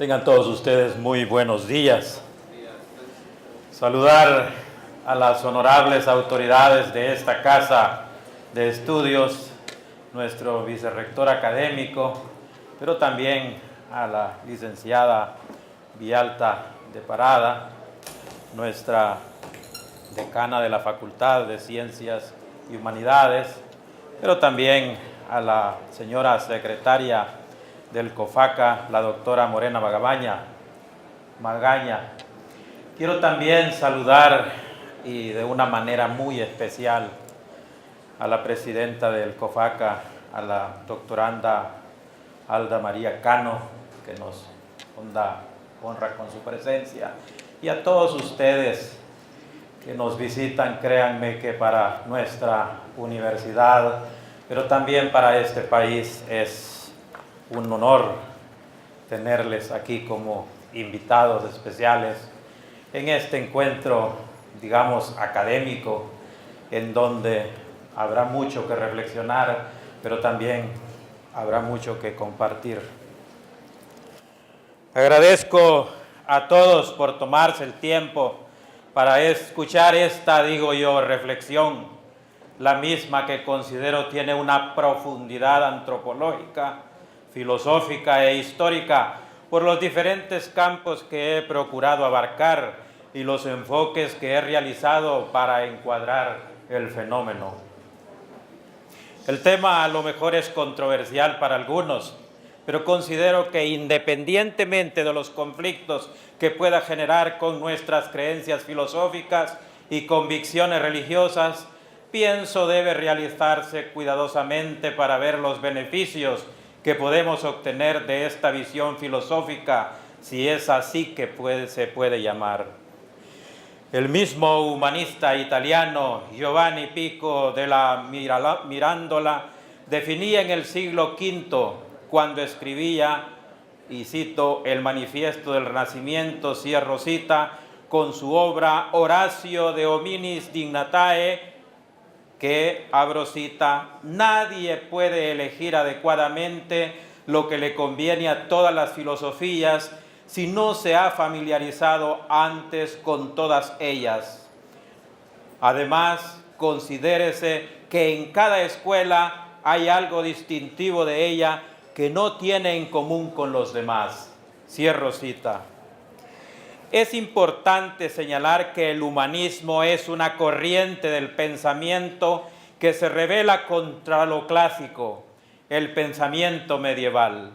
Tengan todos ustedes muy buenos días. Saludar a las honorables autoridades de esta casa de estudios, nuestro vicerrector académico, pero también a la licenciada Villalta de Parada, nuestra decana de la Facultad de Ciencias y Humanidades, pero también a la señora secretaria del COFACA, la doctora Morena Magaña. Quiero también saludar y de una manera muy especial a la presidenta del COFACA, a la doctoranda Alda María Cano, que nos honra con su presencia, y a todos ustedes que nos visitan. Créanme que para nuestra universidad, pero también para este país, es un honor tenerles aquí como invitados especiales en este encuentro, digamos, académico, en donde habrá mucho que reflexionar, pero también habrá mucho que compartir. Agradezco a todos por tomarse el tiempo para escuchar esta, digo yo, reflexión, la misma que considero tiene una profundidad antropológica, filosófica e histórica, por los diferentes campos que he procurado abarcar y los enfoques que he realizado para encuadrar el fenómeno. El tema a lo mejor es controversial para algunos, pero considero que independientemente de los conflictos que pueda generar con nuestras creencias filosóficas y convicciones religiosas, pienso debe realizarse cuidadosamente para ver los beneficios que podemos obtener de esta visión filosófica, si es así que se puede llamar. El mismo humanista italiano Giovanni Pico della Mirandola definía en el siglo V, cuando escribía, y cito, el Manifiesto del Renacimiento, cierro cita, con su obra Horatio de Hominis Dignitae, que, abro cita, nadie puede elegir adecuadamente lo que le conviene a todas las filosofías si no se ha familiarizado antes con todas ellas. Además, considérese que en cada escuela hay algo distintivo de ella que no tiene en común con los demás. Cierro cita. Es importante señalar que el humanismo es una corriente del pensamiento que se revela contra lo clásico, el pensamiento medieval.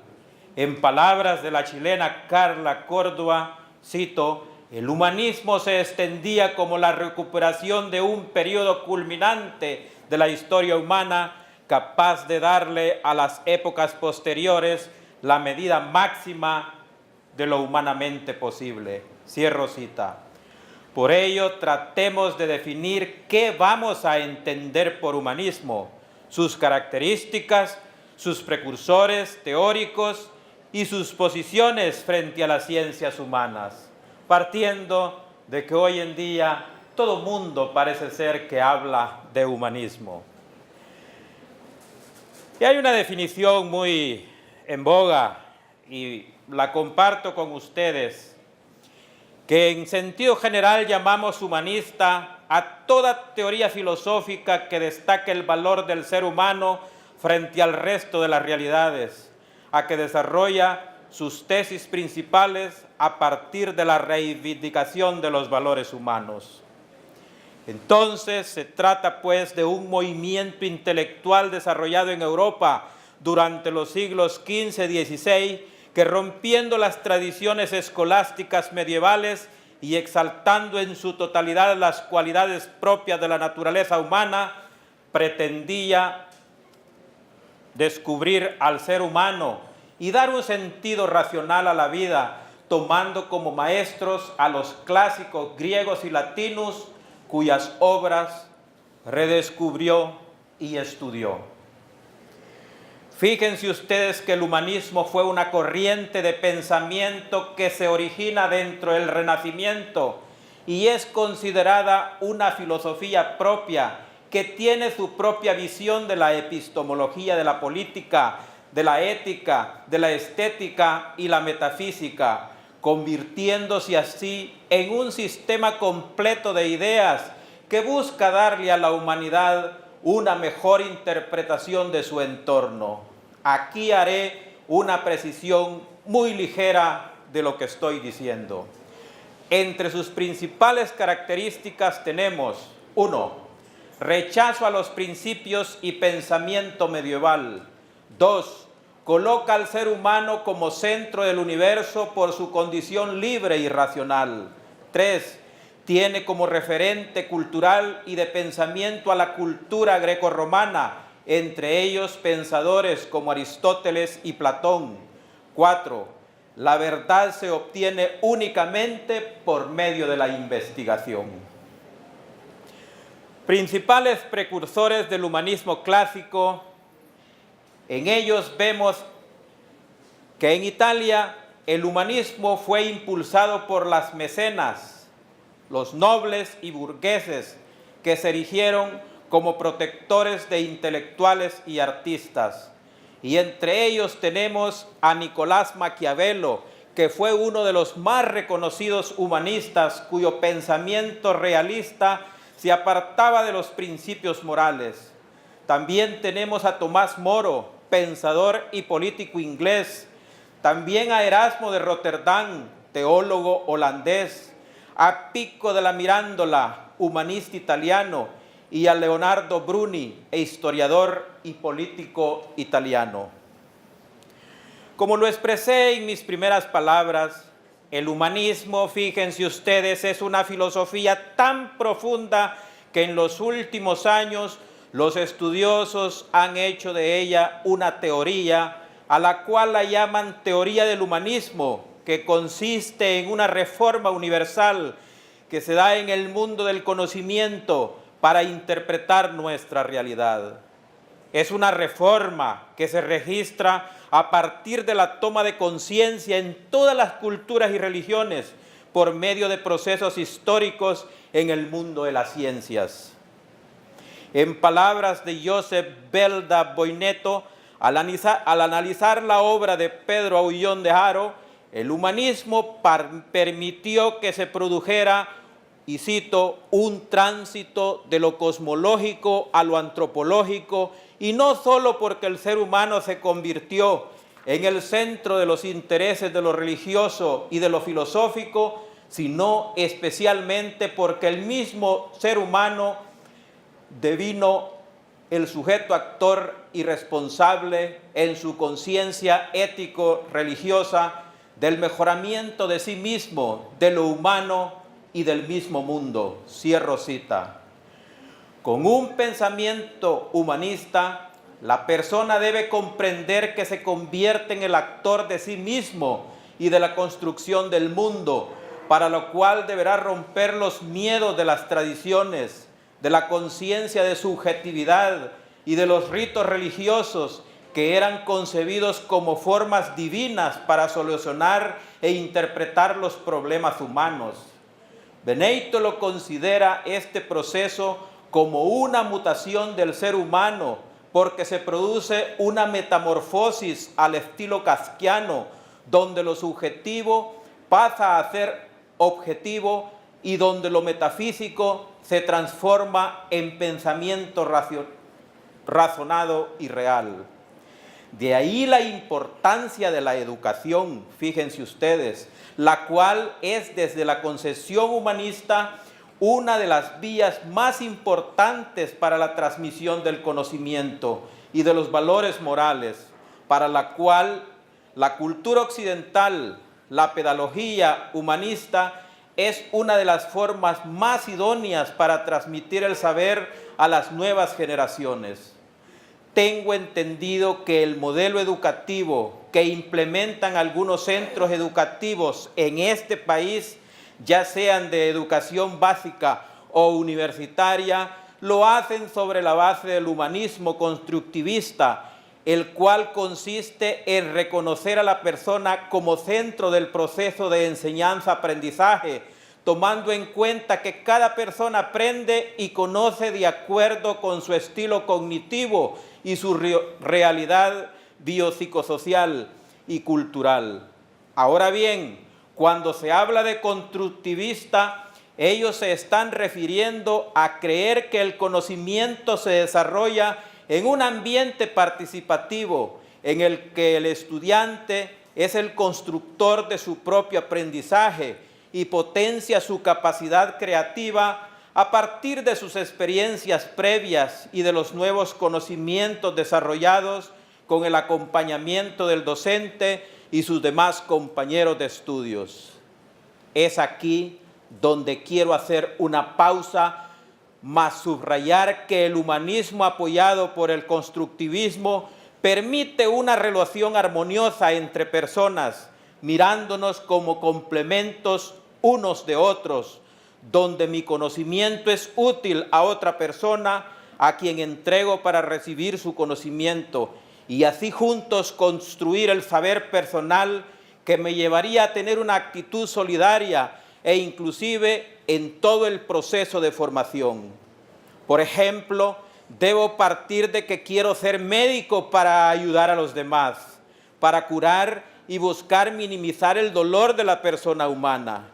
En palabras de la chilena Carla Córdoba, cito, el humanismo se extendía como la recuperación de un periodo culminante de la historia humana, capaz de darle a las épocas posteriores la medida máxima de lo humanamente posible. Cierro cita. Por ello, tratemos de definir qué vamos a entender por humanismo, sus características, sus precursores teóricos y sus posiciones frente a las ciencias humanas, partiendo de que hoy en día todo mundo parece ser que habla de humanismo. Y hay una definición muy en boga, y la comparto con ustedes, que en sentido general llamamos humanista a toda teoría filosófica que destaque el valor del ser humano frente al resto de las realidades, a que desarrolla sus tesis principales a partir de la reivindicación de los valores humanos. Entonces, se trata pues de un movimiento intelectual desarrollado en Europa durante los siglos XV y XVI, que rompiendo las tradiciones escolásticas medievales y exaltando en su totalidad las cualidades propias de la naturaleza humana, pretendía descubrir al ser humano y dar un sentido racional a la vida, tomando como maestros a los clásicos griegos y latinos, cuyas obras redescubrió y estudió. Fíjense ustedes que el humanismo fue una corriente de pensamiento que se origina dentro del Renacimiento y es considerada una filosofía propia que tiene su propia visión de la epistemología de la política, de la ética, de la estética y la metafísica, convirtiéndose así en un sistema completo de ideas que busca darle a la humanidad una mejor interpretación de su entorno. Aquí haré una precisión muy ligera de lo que estoy diciendo. Entre sus principales características tenemos: 1. Rechazo a los principios y pensamiento medieval. 2. Coloca al ser humano como centro del universo por su condición libre y racional. 3. Tiene como referente cultural y de pensamiento a la cultura grecorromana, entre ellos pensadores como Aristóteles y Platón. 4. La verdad se obtiene únicamente por medio de la investigación. Principales precursores del humanismo clásico. En ellos vemos que en Italia el humanismo fue impulsado por las mecenas, los nobles y burgueses que se erigieron como protectores de intelectuales y artistas. Y entre ellos tenemos a Nicolás Maquiavelo, que fue uno de los más reconocidos humanistas cuyo pensamiento realista se apartaba de los principios morales. También tenemos a Tomás Moro, pensador y político inglés, también a Erasmo de Rotterdam, teólogo holandés, a Pico de la Mirandola, humanista italiano, y a Leonardo Bruni, historiador y político italiano. Como lo expresé en mis primeras palabras, el humanismo, fíjense ustedes, es una filosofía tan profunda que en los últimos años los estudiosos han hecho de ella una teoría a la cual la llaman teoría del humanismo, que consiste en una reforma universal que se da en el mundo del conocimiento para interpretar nuestra realidad. Es una reforma que se registra a partir de la toma de conciencia en todas las culturas y religiones por medio de procesos históricos en el mundo de las ciencias. En palabras de Josep Belda Boineto, al analizar la obra de Pedro Aullón de Haro, el humanismo permitió que se produjera, y cito, un tránsito de lo cosmológico a lo antropológico, y no solo porque el ser humano se convirtió en el centro de los intereses de lo religioso y de lo filosófico, sino especialmente porque el mismo ser humano devino el sujeto actor y responsable en su conciencia ético-religiosa del mejoramiento de sí mismo, de lo humano y del mismo mundo. Cierro cita. Con un pensamiento humanista, la persona debe comprender que se convierte en el actor de sí mismo y de la construcción del mundo, para lo cual deberá romper los miedos de las tradiciones, de la conciencia de subjetividad y de los ritos religiosos que eran concebidos como formas divinas para solucionar e interpretar los problemas humanos. Benedetto lo considera este proceso como una mutación del ser humano, porque se produce una metamorfosis al estilo kafkiano, donde lo subjetivo pasa a ser objetivo y donde lo metafísico se transforma en pensamiento razonado y real. De ahí la importancia de la educación, fíjense ustedes, la cual es desde la concepción humanista una de las vías más importantes para la transmisión del conocimiento y de los valores morales, para la cual la cultura occidental, la pedagogía humanista, es una de las formas más idóneas para transmitir el saber a las nuevas generaciones. Tengo entendido que el modelo educativo que implementan algunos centros educativos en este país, ya sean de educación básica o universitaria, lo hacen sobre la base del humanismo constructivista, el cual consiste en reconocer a la persona como centro del proceso de enseñanza-aprendizaje, tomando en cuenta que cada persona aprende y conoce de acuerdo con su estilo cognitivo y su realidad biopsicosocial y cultural. Ahora bien, cuando se habla de constructivista, ellos se están refiriendo a creer que el conocimiento se desarrolla en un ambiente participativo en el que el estudiante es el constructor de su propio aprendizaje y potencia su capacidad creativa a partir de sus experiencias previas y de los nuevos conocimientos desarrollados con el acompañamiento del docente y sus demás compañeros de estudios. Es aquí donde quiero hacer una pausa, más subrayar que el humanismo apoyado por el constructivismo permite una relación armoniosa entre personas, mirándonos como complementos unos de otros, donde mi conocimiento es útil a otra persona a quien entrego para recibir su conocimiento y así juntos construir el saber personal que me llevaría a tener una actitud solidaria e inclusive en todo el proceso de formación. Por ejemplo, debo partir de que quiero ser médico para ayudar a los demás, para curar y buscar minimizar el dolor de la persona humana.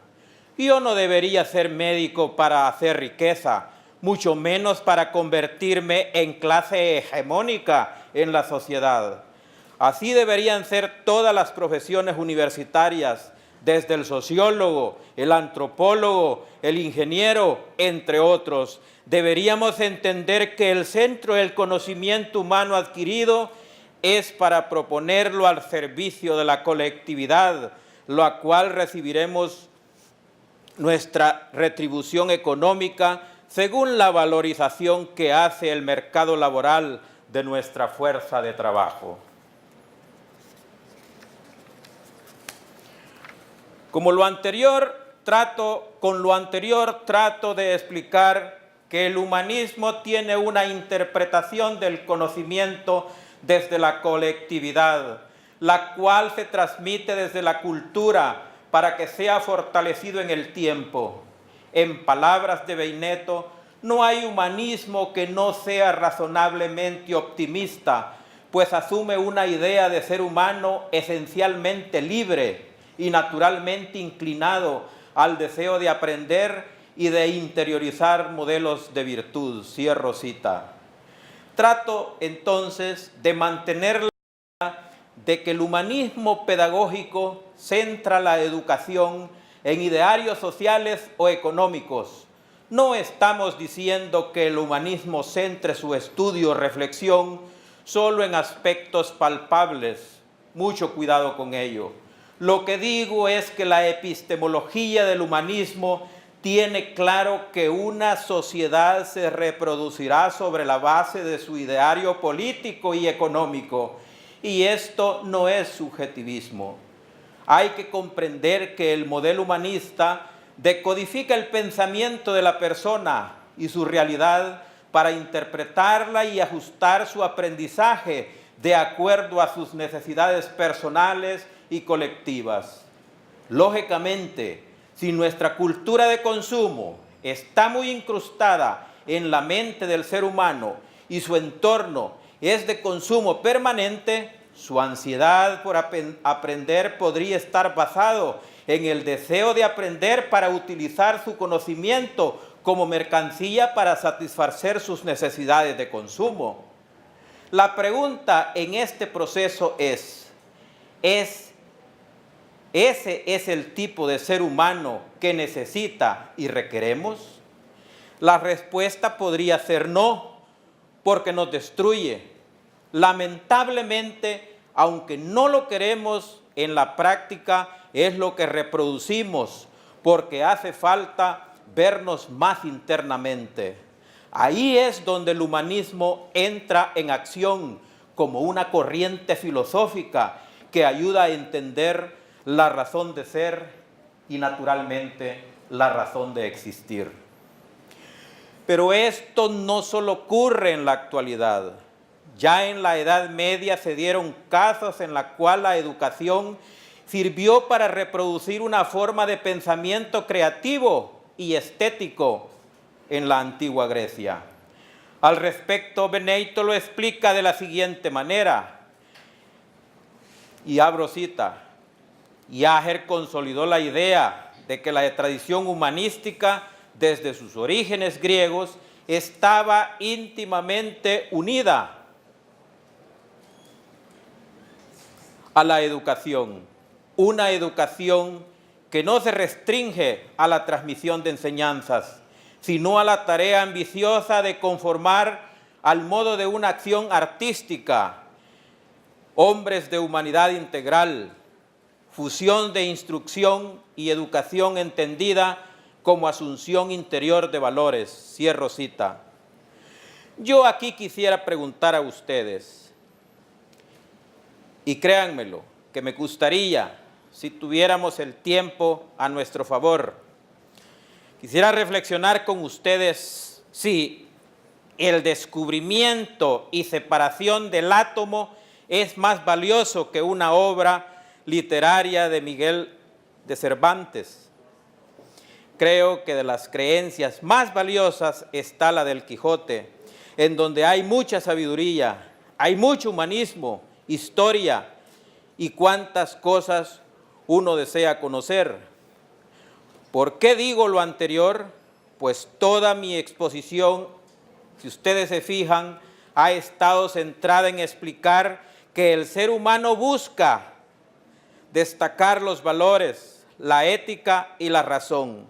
Yo no debería ser médico para hacer riqueza, mucho menos para convertirme en clase hegemónica en la sociedad. Así deberían ser todas las profesiones universitarias, desde el sociólogo, el antropólogo, el ingeniero, entre otros. Deberíamos entender que el centro del conocimiento humano adquirido es para proponerlo al servicio de la colectividad, la cual recibiremos nuestra retribución económica según la valorización que hace el mercado laboral de nuestra fuerza de trabajo. Con lo anterior trato de explicar que el humanismo tiene una interpretación del conocimiento desde la colectividad, la cual se transmite desde la cultura para que sea fortalecido en el tiempo. En palabras de Beineto, no hay humanismo que no sea razonablemente optimista, pues asume una idea de ser humano esencialmente libre y naturalmente inclinado al deseo de aprender y de interiorizar modelos de virtud. Cierro cita. Trato entonces de mantener la idea de que el humanismo pedagógico centra la educación en idearios sociales o económicos. No estamos diciendo que el humanismo centre su estudio o reflexión solo en aspectos palpables. Mucho cuidado con ello. Lo que digo es que la epistemología del humanismo tiene claro que una sociedad se reproducirá sobre la base de su ideario político y económico, y esto no es subjetivismo. Hay que comprender que el modelo humanista decodifica el pensamiento de la persona y su realidad para interpretarla y ajustar su aprendizaje de acuerdo a sus necesidades personales y colectivas. Lógicamente, si nuestra cultura de consumo está muy incrustada en la mente del ser humano y su entorno es de consumo permanente, su ansiedad por aprender podría estar basado en el deseo de aprender para utilizar su conocimiento como mercancía para satisfacer sus necesidades de consumo. La pregunta en este proceso es ¿ese es el tipo de ser humano que necesita y requeremos? La respuesta podría ser no, porque nos destruye. Lamentablemente, aunque no lo queremos, en la práctica es lo que reproducimos, porque hace falta vernos más internamente. Ahí es donde el humanismo entra en acción como una corriente filosófica que ayuda a entender la razón de ser y, naturalmente, la razón de existir. Pero esto no solo ocurre en la actualidad. Ya en la Edad Media se dieron casos en los cuales la educación sirvió para reproducir una forma de pensamiento creativo y estético en la antigua Grecia. Al respecto, Beineto lo explica de la siguiente manera. Y abro cita, Jaeger consolidó la idea de que la tradición humanística, desde sus orígenes griegos, estaba íntimamente unida a la educación, una educación que no se restringe a la transmisión de enseñanzas, sino a la tarea ambiciosa de conformar al modo de una acción artística, hombres de humanidad integral, fusión de instrucción y educación entendida como asunción interior de valores. Cierro cita. Yo aquí quisiera preguntar a ustedes, y créanmelo, que me gustaría, si tuviéramos el tiempo a nuestro favor, quisiera reflexionar con ustedes si el descubrimiento y separación del átomo es más valioso que una obra literaria de Miguel de Cervantes. Creo que de las creencias más valiosas está la del Quijote, en donde hay mucha sabiduría, hay mucho humanismo, historia y cuántas cosas uno desea conocer. ¿Por qué digo lo anterior? Pues toda mi exposición, si ustedes se fijan, ha estado centrada en explicar que el ser humano busca destacar los valores, la ética y la razón.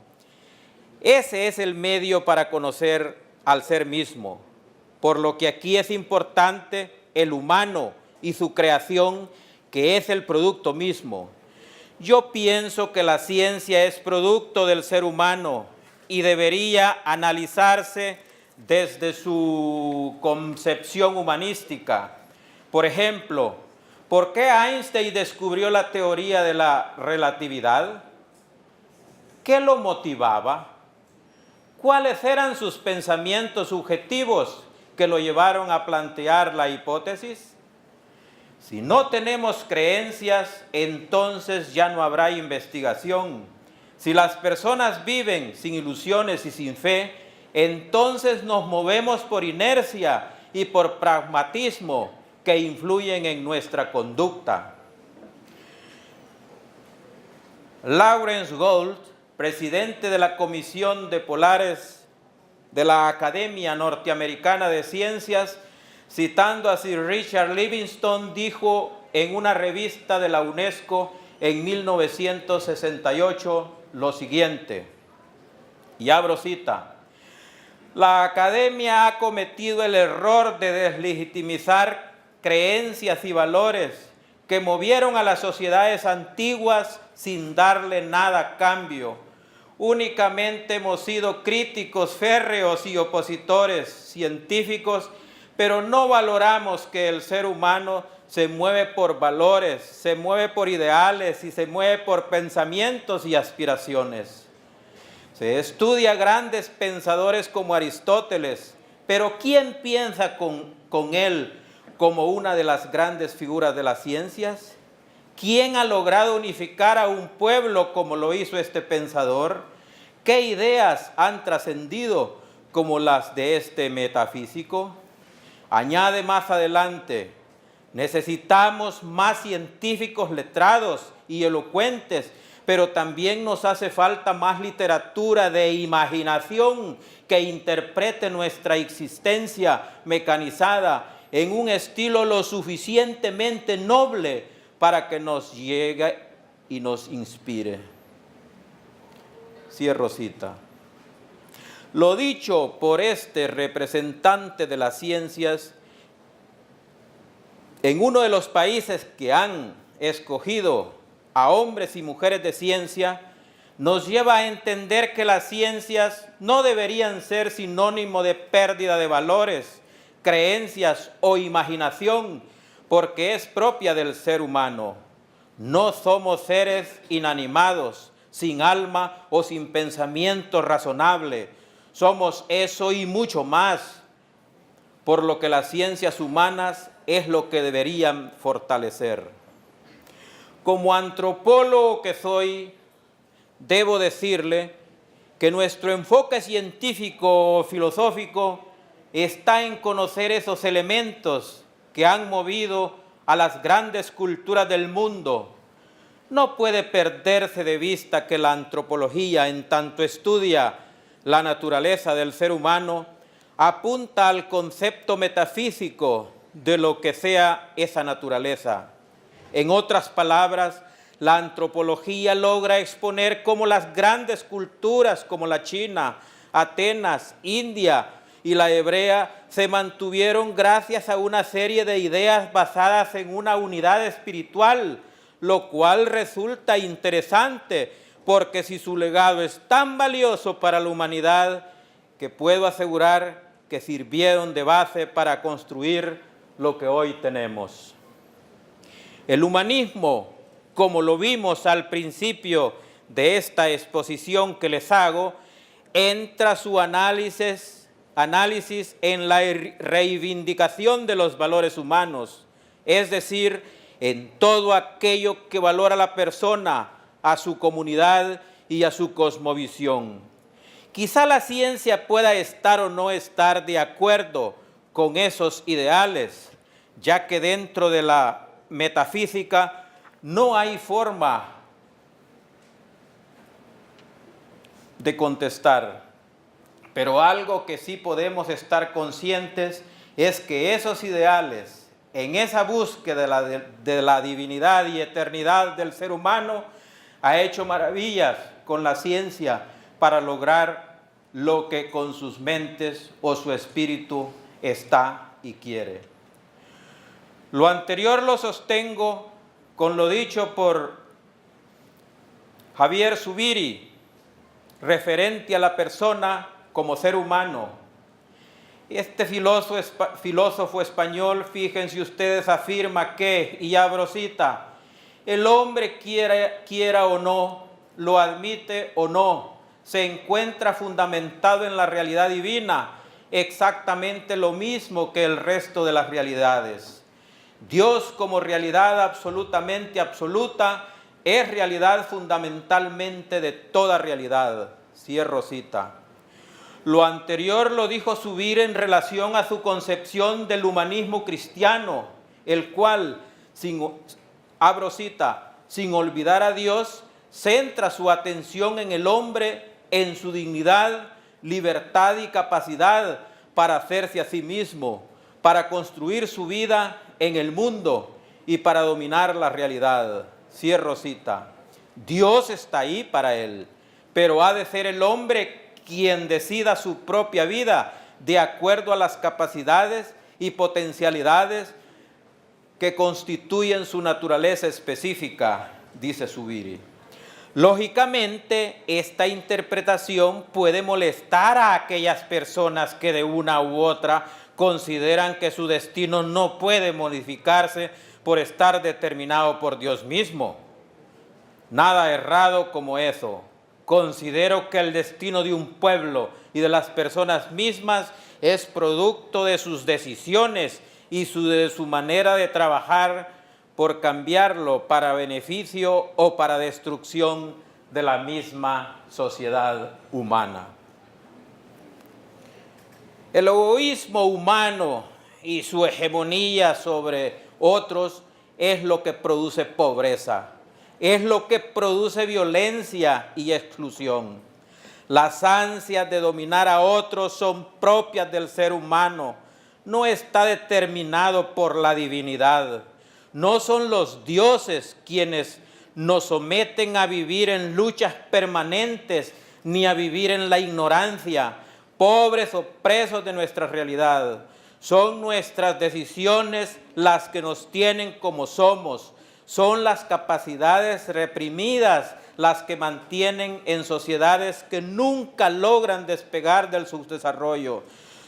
Ese es el medio para conocer al ser mismo, por lo que aquí es importante el humano y su creación, que es el producto mismo. Yo pienso que la ciencia es producto del ser humano y debería analizarse desde su concepción humanística. Por ejemplo, ¿por qué Einstein descubrió la teoría de la relatividad? ¿Qué lo motivaba? ¿Cuáles eran sus pensamientos subjetivos que lo llevaron a plantear la hipótesis? Si no tenemos creencias, entonces ya no habrá investigación. Si las personas viven sin ilusiones y sin fe, entonces nos movemos por inercia y por pragmatismo que influyen en nuestra conducta. Lawrence Gould, presidente de la Comisión de Polares de la Academia Norteamericana de Ciencias, citando a Sir Richard Livingstone, dijo en una revista de la UNESCO en 1968 lo siguiente, y abro cita: la Academia ha cometido el error de deslegitimizar creencias y valores que movieron a las sociedades antiguas sin darle nada a cambio. Únicamente hemos sido críticos férreos y opositores científicos, pero no valoramos que el ser humano se mueve por valores, se mueve por ideales y se mueve por pensamientos y aspiraciones. Se estudia grandes pensadores como Aristóteles, pero ¿quién piensa con él como una de las grandes figuras de las ciencias? ¿Quién ha logrado unificar a un pueblo como lo hizo este pensador? ¿Qué ideas han trascendido como las de este metafísico? Añade más adelante: necesitamos más científicos letrados y elocuentes, pero también nos hace falta más literatura de imaginación que interprete nuestra existencia mecanizada en un estilo lo suficientemente noble para que nos llegue y nos inspire. Cierro cita. Lo dicho por este representante de las ciencias, en uno de los países que han escogido a hombres y mujeres de ciencia, nos lleva a entender que las ciencias no deberían ser sinónimo de pérdida de valores, creencias o imaginación, porque es propia del ser humano. No somos seres inanimados, sin alma o sin pensamiento razonable. Somos eso y mucho más, por lo que las ciencias humanas es lo que deberían fortalecer. Como antropólogo que soy, debo decirle que nuestro enfoque científico o filosófico está en conocer esos elementos que han movido a las grandes culturas del mundo, no puede perderse de vista que la antropología, en tanto estudia la naturaleza del ser humano, apunta al concepto metafísico de lo que sea esa naturaleza. En otras palabras, la antropología logra exponer cómo las grandes culturas como la China, Atenas, India y la hebrea se mantuvieron gracias a una serie de ideas basadas en una unidad espiritual, lo cual resulta interesante porque si su legado es tan valioso para la humanidad, que puedo asegurar que sirvieron de base para construir lo que hoy tenemos. El humanismo, como lo vimos al principio de esta exposición que les hago, entra su análisis en la reivindicación de los valores humanos, es decir, en todo aquello que valora a la persona, a su comunidad y a su cosmovisión. Quizá la ciencia pueda estar o no estar de acuerdo con esos ideales, ya que dentro de la metafísica no hay forma de contestar. Pero algo que sí podemos estar conscientes es que esos ideales, en esa búsqueda de la divinidad y eternidad del ser humano, ha hecho maravillas con la ciencia para lograr lo que con sus mentes o su espíritu está y quiere. Lo anterior lo sostengo con lo dicho por Javier Zubiri, referente a la persona como ser humano. Este filósofo español, fíjense ustedes, afirma que, y abro cita, el hombre quiera o no, lo admite o no, se encuentra fundamentado en la realidad divina, exactamente lo mismo que el resto de las realidades. Dios como realidad absolutamente absoluta es realidad fundamentalmente de toda realidad. Cierro cita. Lo anterior lo dijo Zubiri en relación a su concepción del humanismo cristiano, el cual, abro cita, sin olvidar a Dios, centra su atención en el hombre, en su dignidad, libertad y capacidad para hacerse a sí mismo, para construir su vida en el mundo y para dominar la realidad. Cierro cita. Dios está ahí para él, pero ha de ser el hombre quien decida su propia vida de acuerdo a las capacidades y potencialidades que constituyen su naturaleza específica, dice Zubiri. Lógicamente, esta interpretación puede molestar a aquellas personas que de una u otra consideran que su destino no puede modificarse por estar determinado por Dios mismo. Nada errado como eso. Considero que el destino de un pueblo y de las personas mismas es producto de sus decisiones y de su manera de trabajar por cambiarlo para beneficio o para destrucción de la misma sociedad humana. El egoísmo humano y su hegemonía sobre otros es lo que produce pobreza, es lo que produce violencia y exclusión. Las ansias de dominar a otros son propias del ser humano, no está determinado por la divinidad. No son los dioses quienes nos someten a vivir en luchas permanentes ni a vivir en la ignorancia, pobres o presos de nuestra realidad. Son nuestras decisiones las que nos tienen como somos. Son las capacidades reprimidas las que mantienen en sociedades que nunca logran despegar del subdesarrollo.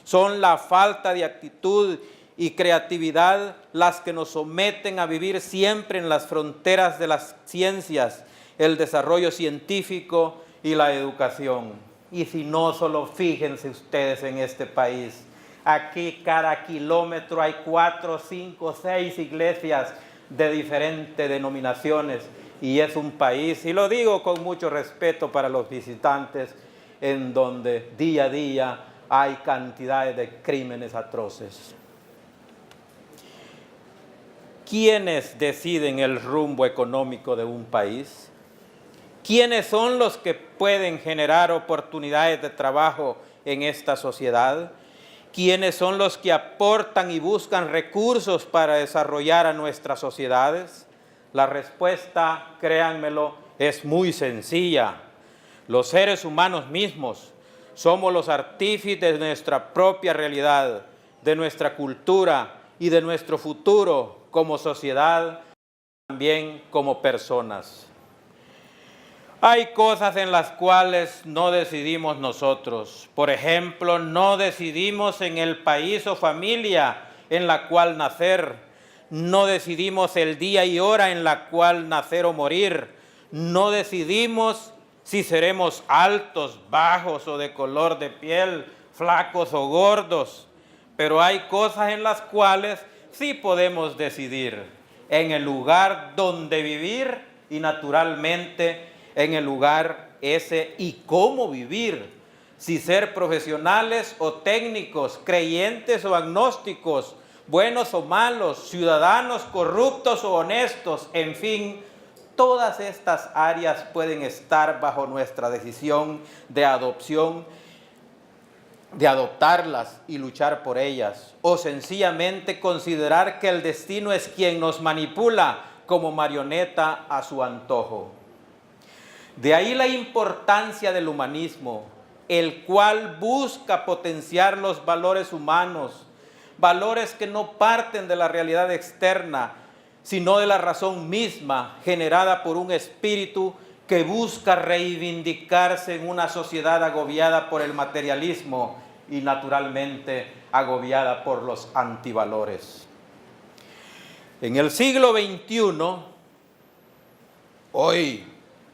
Son la falta de actitud y creatividad las que nos someten a vivir siempre en las fronteras de las ciencias, el desarrollo científico y la educación. Y si no, solo fíjense ustedes en este país. Aquí cada kilómetro hay 4, 5, 6 iglesias de diferentes denominaciones y es un país, y lo digo con mucho respeto para los visitantes, en donde día a día hay cantidades de crímenes atroces. ¿quiénes deciden el rumbo económico de un país? ¿Quiénes son los que pueden generar oportunidades de trabajo en esta sociedad? ¿Quiénes son los que aportan y buscan recursos para desarrollar a nuestras sociedades? La respuesta, créanmelo, es muy sencilla. Los seres humanos mismos somos los artífices de nuestra propia realidad, de nuestra cultura y de nuestro futuro como sociedad, también como personas. Hay cosas en las cuales no decidimos nosotros. Por ejemplo, no decidimos en el país o familia en la cual nacer. No decidimos el día y hora en la cual nacer o morir. No decidimos si seremos altos, bajos o de color de piel, flacos o gordos. Pero hay cosas en las cuales sí podemos decidir. En el lugar donde vivir y naturalmente en el lugar ese y cómo vivir, si ser profesionales o técnicos, creyentes o agnósticos, buenos o malos, ciudadanos corruptos o honestos, en fin, todas estas áreas pueden estar bajo nuestra decisión de adopción, de adoptarlas y luchar por ellas, o sencillamente considerar que el destino es quien nos manipula como marioneta a su antojo. De ahí la importancia del humanismo, el cual busca potenciar los valores humanos, valores que no parten de la realidad externa, sino de la razón misma generada por un espíritu que busca reivindicarse en una sociedad agobiada por el materialismo y naturalmente agobiada por los antivalores. En el siglo XXI, hoy,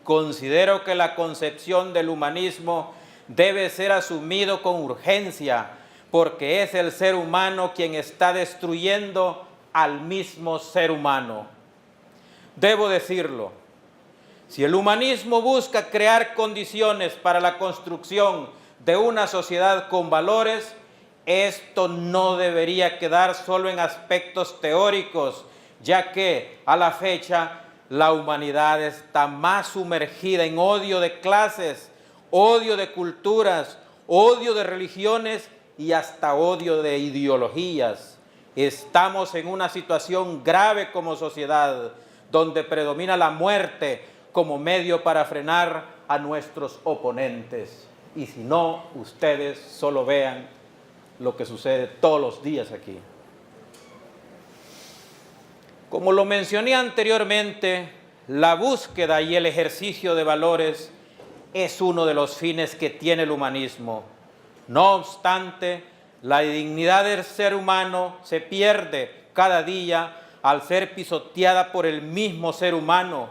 considero que la concepción del humanismo debe ser asumido con urgencia, porque es el ser humano quien está destruyendo al mismo ser humano. Debo decirlo, si el humanismo busca crear condiciones para la construcción de una sociedad con valores, esto no debería quedar solo en aspectos teóricos, ya que a la fecha la humanidad está más sumergida en odio de clases, odio de culturas, odio de religiones y hasta odio de ideologías. Estamos en una situación grave como sociedad, donde predomina la muerte como medio para frenar a nuestros oponentes. Y si no, ustedes solo vean lo que sucede todos los días aquí. Como lo mencioné anteriormente, la búsqueda y el ejercicio de valores es uno de los fines que tiene el humanismo. No obstante, la dignidad del ser humano se pierde cada día al ser pisoteada por el mismo ser humano,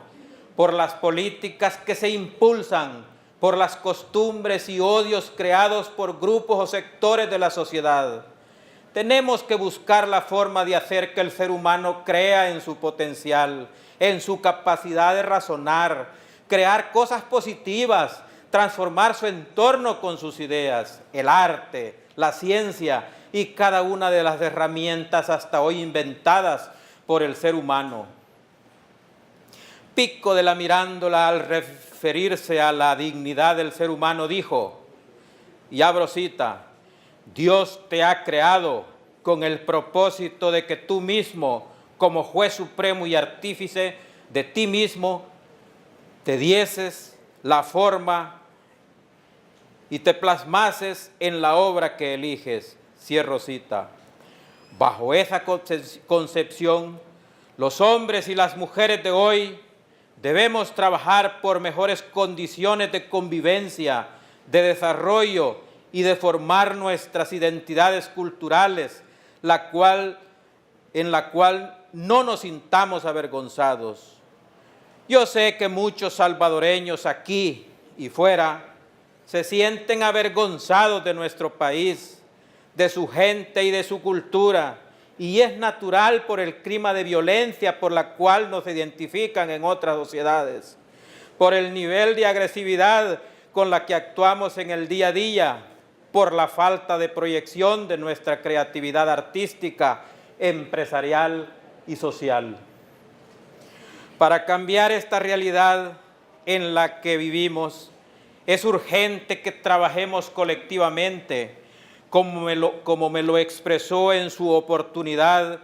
por las políticas que se impulsan, por las costumbres y odios creados por grupos o sectores de la sociedad. Tenemos que buscar la forma de hacer que el ser humano crea en su potencial, en su capacidad de razonar, crear cosas positivas, transformar su entorno con sus ideas, el arte, la ciencia y cada una de las herramientas hasta hoy inventadas por el ser humano. Pico de la Mirandola, al referirse a la dignidad del ser humano, dijo, y abro cita, Dios te ha creado con el propósito de que tú mismo, como juez supremo y artífice de ti mismo, te dieses la forma y te plasmases en la obra que eliges. Cierro cita. Bajo esa concepción, los hombres y las mujeres de hoy debemos trabajar por mejores condiciones de convivencia, de desarrollo y de formar nuestras identidades culturales, en la cual no nos sintamos avergonzados. Yo sé que muchos salvadoreños aquí y fuera se sienten avergonzados de nuestro país, de su gente y de su cultura, y es natural por el clima de violencia por la cual nos identifican en otras sociedades, por el nivel de agresividad con la que actuamos en el día a día, por la falta de proyección de nuestra creatividad artística, empresarial y social. Para cambiar esta realidad en la que vivimos, es urgente que trabajemos colectivamente, como me lo expresó en su oportunidad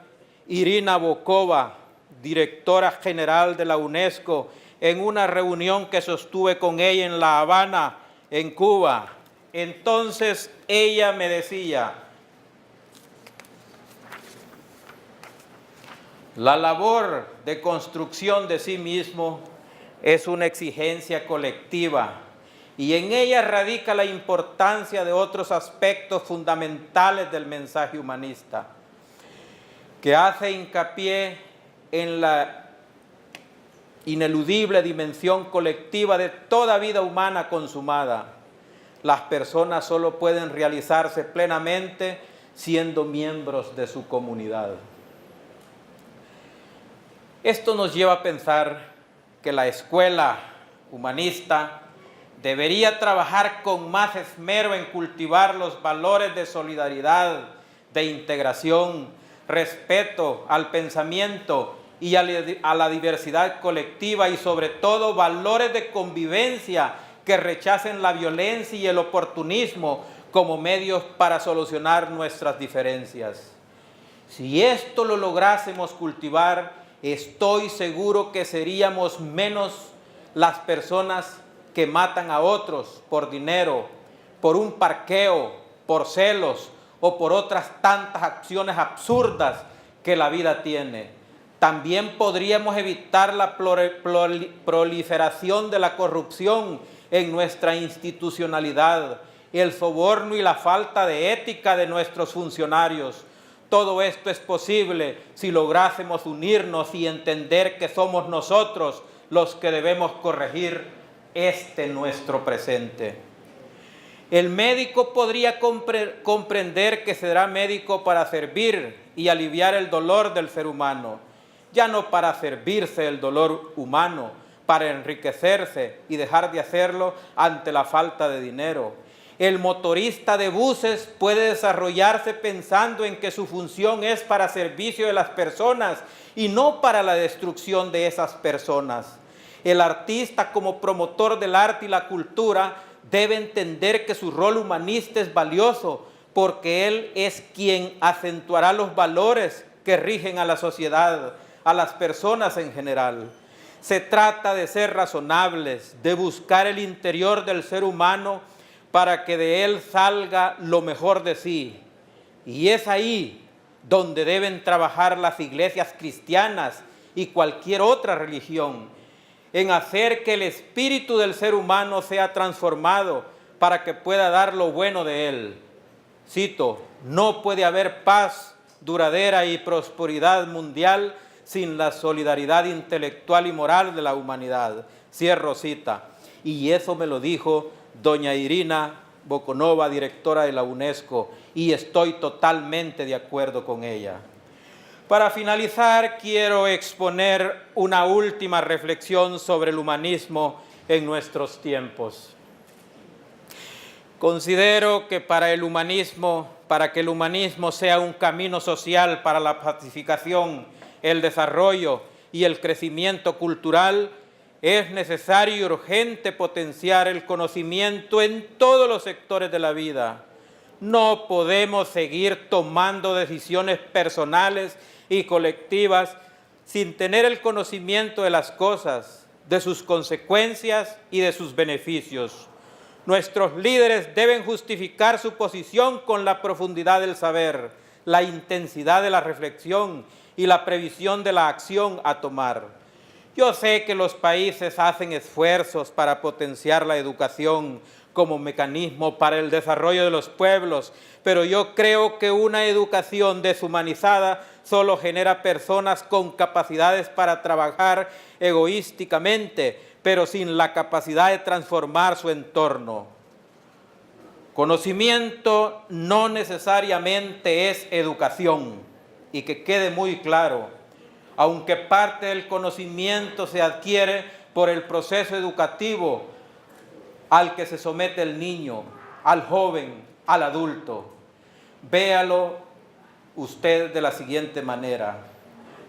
Irina Bokova, directora general de la UNESCO, en una reunión que sostuve con ella en La Habana, en Cuba. Entonces ella me decía: la labor de construcción de sí mismo es una exigencia colectiva y en ella radica la importancia de otros aspectos fundamentales del mensaje humanista, que hace hincapié en la ineludible dimensión colectiva de toda vida humana consumada. Las personas solo pueden realizarse plenamente siendo miembros de su comunidad. Esto nos lleva a pensar que la escuela humanista debería trabajar con más esmero en cultivar los valores de solidaridad, de integración, respeto al pensamiento y a la diversidad colectiva y sobre todo valores de convivencia que rechacen la violencia y el oportunismo como medios para solucionar nuestras diferencias. Si esto lo lográsemos cultivar, estoy seguro que seríamos menos las personas que matan a otros por dinero, por un parqueo, por celos o por otras tantas acciones absurdas que la vida tiene. También podríamos evitar la proliferación de la corrupción en nuestra institucionalidad, el soborno y la falta de ética de nuestros funcionarios. Todo esto es posible si lográsemos unirnos y entender que somos nosotros los que debemos corregir nuestro presente. El médico podría comprender que será médico para servir y aliviar el dolor del ser humano, ya no para servirse del dolor humano, para enriquecerse y dejar de hacerlo ante la falta de dinero. El motorista de buses puede desarrollarse pensando en que su función es para servicio de las personas y no para la destrucción de esas personas. El artista, como promotor del arte y la cultura, debe entender que su rol humanista es valioso porque él es quien acentuará los valores que rigen a la sociedad, a las personas en general. Se trata de ser razonables, de buscar el interior del ser humano para que de él salga lo mejor de sí. Y es ahí donde deben trabajar las iglesias cristianas y cualquier otra religión, en hacer que el espíritu del ser humano sea transformado para que pueda dar lo bueno de él. Cito: no puede haber paz duradera y prosperidad mundial sin la solidaridad intelectual y moral de la humanidad. Cierro cita. Y eso me lo dijo doña Irina Bokova, directora de la UNESCO, y estoy totalmente de acuerdo con ella. Para finalizar, quiero exponer una última reflexión sobre el humanismo en nuestros tiempos. Considero que para que el humanismo sea un camino social para la pacificación, el desarrollo y el crecimiento cultural, es necesario y urgente potenciar el conocimiento en todos los sectores de la vida. No podemos seguir tomando decisiones personales y colectivas sin tener el conocimiento de las cosas, de sus consecuencias y de sus beneficios. Nuestros líderes deben justificar su posición con la profundidad del saber, la intensidad de la reflexión y la previsión de la acción a tomar. Yo sé que los países hacen esfuerzos para potenciar la educación como mecanismo para el desarrollo de los pueblos, pero yo creo que una educación deshumanizada solo genera personas con capacidades para trabajar egoísticamente, pero sin la capacidad de transformar su entorno. Conocimiento no necesariamente es educación, y que quede muy claro, aunque parte del conocimiento se adquiere por el proceso educativo al que se somete el niño, al joven, al adulto. Véalo usted de la siguiente manera.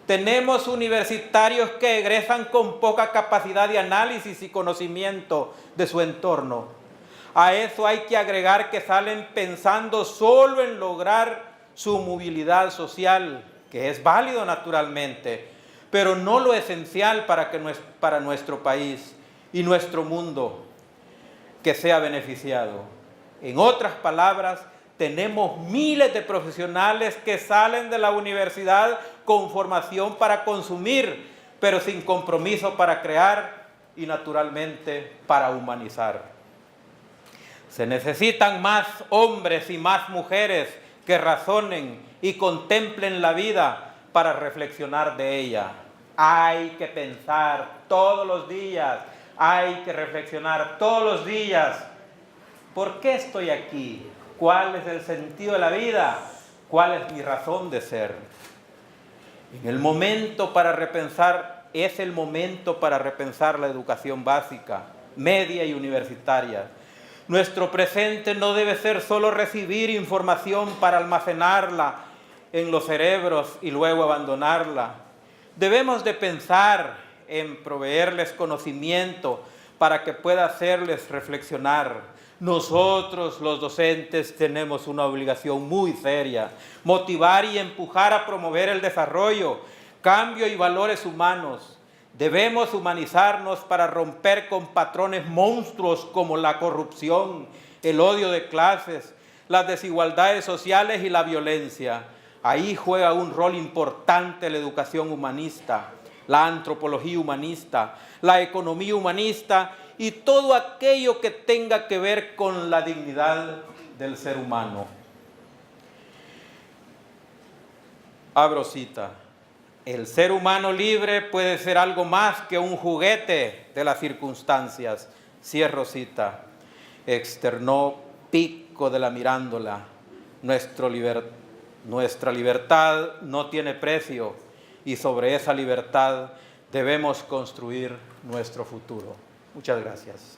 Tenemos universitarios que egresan con poca capacidad de análisis y conocimiento de su entorno. A eso hay que agregar que salen pensando solo en lograr su movilidad social, que es válido naturalmente, pero no lo esencial para nuestro país y nuestro mundo que sea beneficiado. En otras palabras, tenemos miles de profesionales que salen de la universidad con formación para consumir, pero sin compromiso para crear y naturalmente para humanizar. Se necesitan más hombres y más mujeres que razonen y contemplen la vida para reflexionar de ella. Hay que pensar todos los días, hay que reflexionar todos los días. ¿Por qué estoy aquí? ¿Cuál es el sentido de la vida? ¿Cuál es mi razón de ser? En el momento para repensar, es el momento para repensar la educación básica, media y universitaria. Nuestro presente no debe ser solo recibir información para almacenarla en los cerebros y luego abandonarla. Debemos de pensar en proveerles conocimiento para que pueda hacerles reflexionar. Nosotros, los docentes, tenemos una obligación muy seria: motivar y empujar a promover el desarrollo, cambio y valores humanos. Debemos humanizarnos para romper con patrones monstruos como la corrupción, el odio de clases, las desigualdades sociales y la violencia. Ahí juega un rol importante la educación humanista, la antropología humanista, la economía humanista y todo aquello que tenga que ver con la dignidad del ser humano. Abro cita. El ser humano libre puede ser algo más que un juguete de las circunstancias. Cierro cita. Externó Pico de la Mirandola. Nuestra libertad no tiene precio y sobre esa libertad debemos construir nuestro futuro. Muchas gracias.